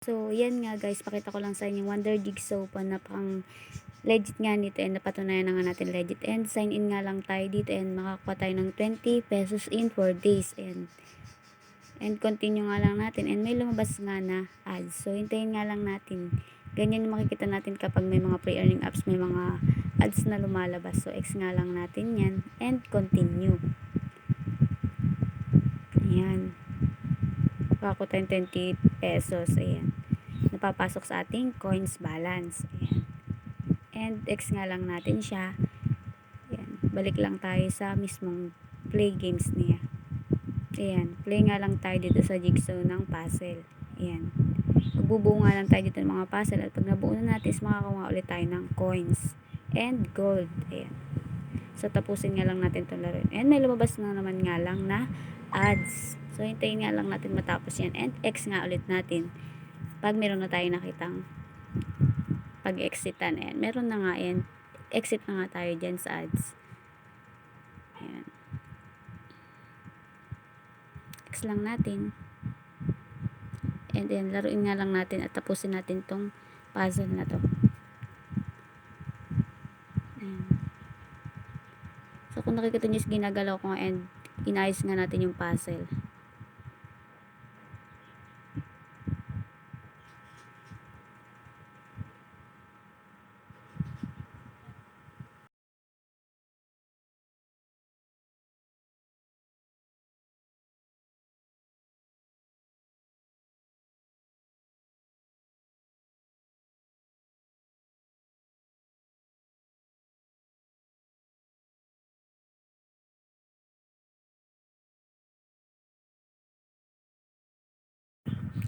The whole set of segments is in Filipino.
So, yan nga guys, pakita ko lang sa inyo Wonder Jigsaw pa na pang legit nga nito and napatunayan na nga natin legit. And sign in nga lang tayo dito and makakuha tayo ng 20 pesos in 4 days. And continue nga lang natin and may lumabas nga na ads. So, hintayin nga lang natin. Ganyan yung makikita natin kapag may mga pre-earning apps, may mga ads na lumalabas. So, X nga lang natin yan and continue. Ayan. Makakuha tayong 20 pesos. Ayan. Napapasok sa ating coins balance. Ayan. And X nga lang natin siya. Ayan. Balik lang tayo sa mismong play games niya. Ayan. Play nga lang tayo dito sa jigsaw ng puzzle. Ayan. Magbubuo nga lang tayo dito ng mga puzzle at pag nabuo na natin is makakakuha ulit tayo ng coins and gold. Ayan. So tapusin nga lang natin itong laro. And may lumabas na naman nga lang na ads. So hintayin nga lang natin matapos yan. And X nga ulit natin pag meron na tayo nakitang pag-exitan. Ayan. Meron na nga yan. Exit na nga tayo dyan sa ads. Ayan. X lang natin. And then, laruin nga lang natin at tapusin natin tong puzzle na to. Ayan. So, kung nakikita nyo is ginagalaw ko and inayos nga natin yung puzzle.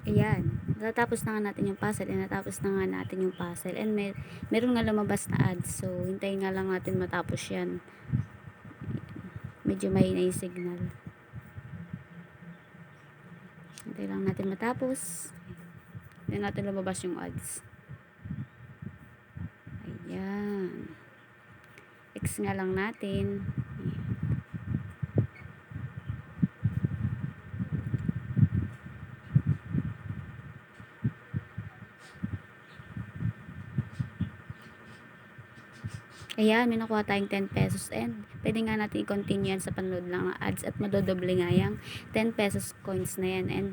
Ayan. Natapos na nga natin yung puzzle and natapos na nga natin yung puzzle and meron nga lumabas na ads. So, hintayin nga lang natin matapos yan. Medyo mahina yung signal. Hintayin lang natin matapos. Hintayin natin lumabas yung ads. Ayan. X nga lang natin. Ayan, may nakuha tayong 10 pesos and pwede nga natin i-continue yan sa panood ng ads at madodoble nga yung 10 pesos coins na yan and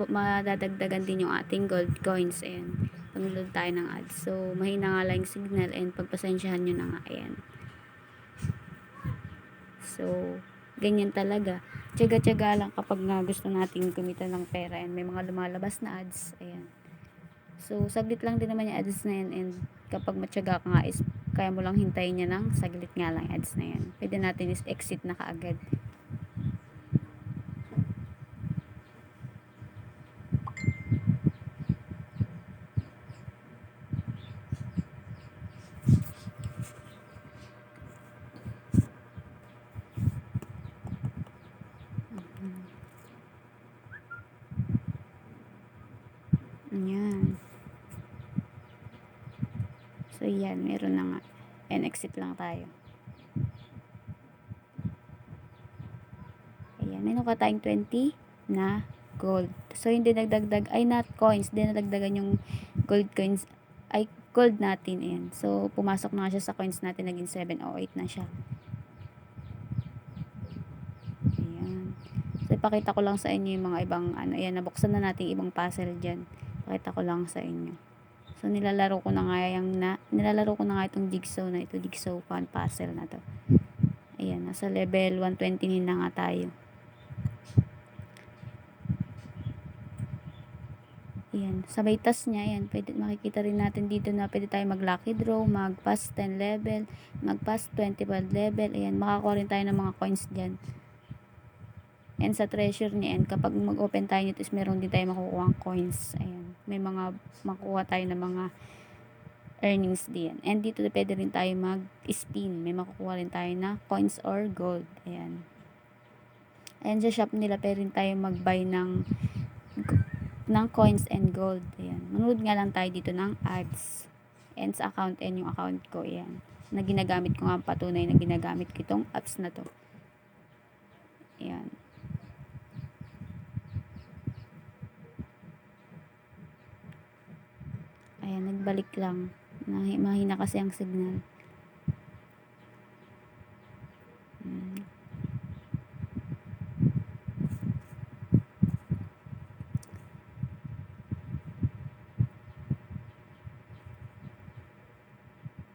madadagdagan din yung ating gold coins. Ayan, panood tayo ng ads. So, mahina nga lang yung signal and pagpasensyahan nyo na nga. Ayan. So, ganyan talaga. Tiyaga-tiyaga lang kapag nga gusto natin kumita ng pera and may mga lumalabas na ads. Ayan. So, saglit lang din naman yung ads na yan and kapag matyaga ka nga is kaya mo lang hintayin niya ng saglit nga lang ads na yan. Pwede natin is exit na kaagad. Ayan. So, yan. Meron na nga. And exit lang tayo. Ayan. Meron ka tayong 20 na gold. So, hindi nagdagdag, ay not coins. Hindi nadagdagan yung gold coins, ay gold natin. Ayan. So, pumasok na nga siya sa coins natin. Naging 708 na siya. Ayan. So, ipakita ko lang sa inyo yung mga ibang, ayan, nabuksan na natin ibang puzzle dyan. Pakita ko lang sa inyo. So, nilalaro ko na nga itong jigsaw na ito, jigsaw fan puzzle na to. Ayan, nasa level 120 na nga tayo. Ayan, sabay tas niya, ayan, pwede, makikita rin natin dito na pwede tayo mag lucky draw, mag pass 10 level, mag pass 25 level, ayan, makakuha rin tayo ng mga coins dyan. And sa treasure niya, and kapag mag-open tayo nito is meron din tayo makukuha coins. Ayan, may mga makukuha tayo ng mga earnings din. And dito pwede rin tayo mag-spin. May makukuha rin tayo na coins or gold. Ayan. And sa shop nila pwede rin tayo mag-buy ng coins and gold. Ayan. Manood nga lang tayo dito ng ads. And sa account and yung account ko. Ayan. Na ginagamit ko nga patunay na ginagamit ko itong apps na to. Ayan. balik lang. Mahina kasi ang signal.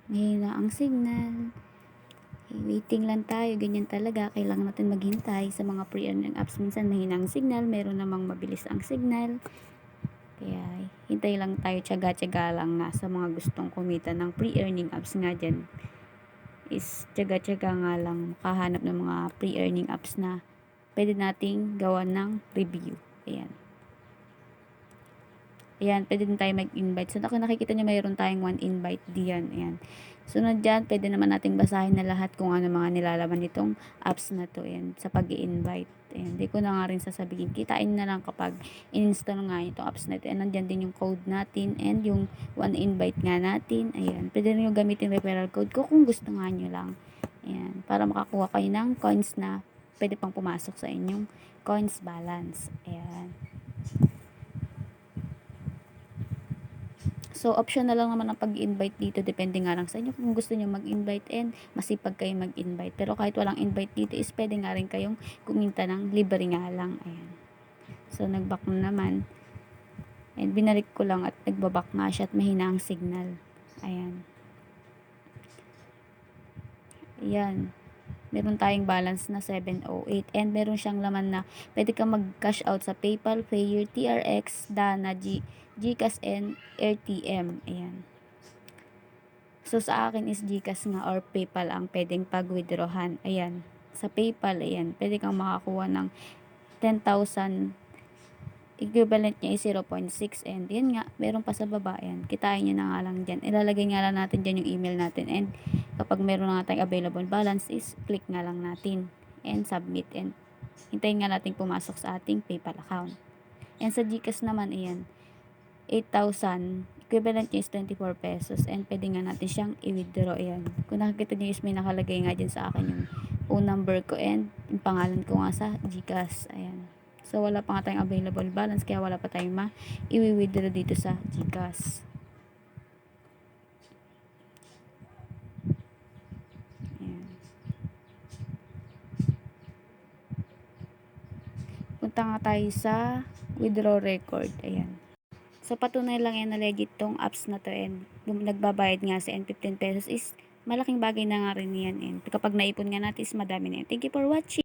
Mahina ang signal. Waiting lang tayo, ganyan talaga. Kailangan natin maghintay sa mga pre-earning apps. Minsan mahina ang signal, meron namang mabilis ang signal. Kaya hintay lang tayo, tiyaga-tiyaga lang nga sa mga gustong kumita ng pre-earning apps nga dyan. Is tiyaga-tiyaga nga lang makahanap ng mga pre-earning apps na pwede nating gawa ng review. Ayan. Ayan, pwede din tayo mag-invite. So, nakikita nyo mayroon tayong one invite diyan. Ayan. Sunod dyan, pwede naman nating basahin na lahat kung ano mga nilalaman nitong apps na to. Ayan, sa pag-i-invite. Ayan, di ko na nga rin sasabihin. Kitain na lang kapag in-install nga itong apps na ito. And nandyan din yung code natin and yung one invite nga natin. Ayan, pwede rin yung gamitin referral code ko kung gusto nga nyo lang. Ayan, para makakuha kayo ng coins na pwede pang pumasok sa inyong coins balance. Ayan. So, optional lang naman ang pag-invite dito. Depende nga lang sa inyo kung gusto nyo mag-invite and masipag kayo mag-invite. Pero kahit walang invite dito is pwede nga rin kayong kuminta ng libre nga lang. Ayan. So, nag-back na naman. And binalik ko lang at nagbaback nga siya at mahina ang signal. Ayan. Ayan. Meron tayong balance na 708 and meron siyang laman na pwede kang mag-cash out sa PayPal, Payeer, TRX, Dana, GCash and RTM. Ayan. So, sa akin is GCash nga or PayPal ang pwedeng pag-withdrawhan. Ayan. Sa PayPal, ayan, pwede kang makakuha ng 10,000. Equivalent niya is 0.6 and yun nga, meron pa sa baba. Ayan, kitain nyo na nga lang dyan. Ilalagay nga lang natin dyan yung email natin and kapag meron na nga tayong available balance is click nga lang natin and submit and hintayin nga natin pumasok sa ating PayPal account. And sa GCash naman, ayan, 8,000 equivalent niya is 24 pesos and pwede nga natin siyang i-withdraw. Ayan, kung nakikita nyo is may nakalagay nga dyan sa akin yung phone number ko and yung pangalan ko nga sa GCash. Ayan. So, wala pa nga tayong available balance kaya wala pa tayong i-withdraw dito sa GCash. Ayan. Punta nga tayo sa withdraw record. Ayan. So, patunay lang yan na legit tong apps na to and nagbabayad nga sa 15 pesos is malaking bagay na nga rin yan. And kapag naipon nga natin is madami na yan. Thank you for watching.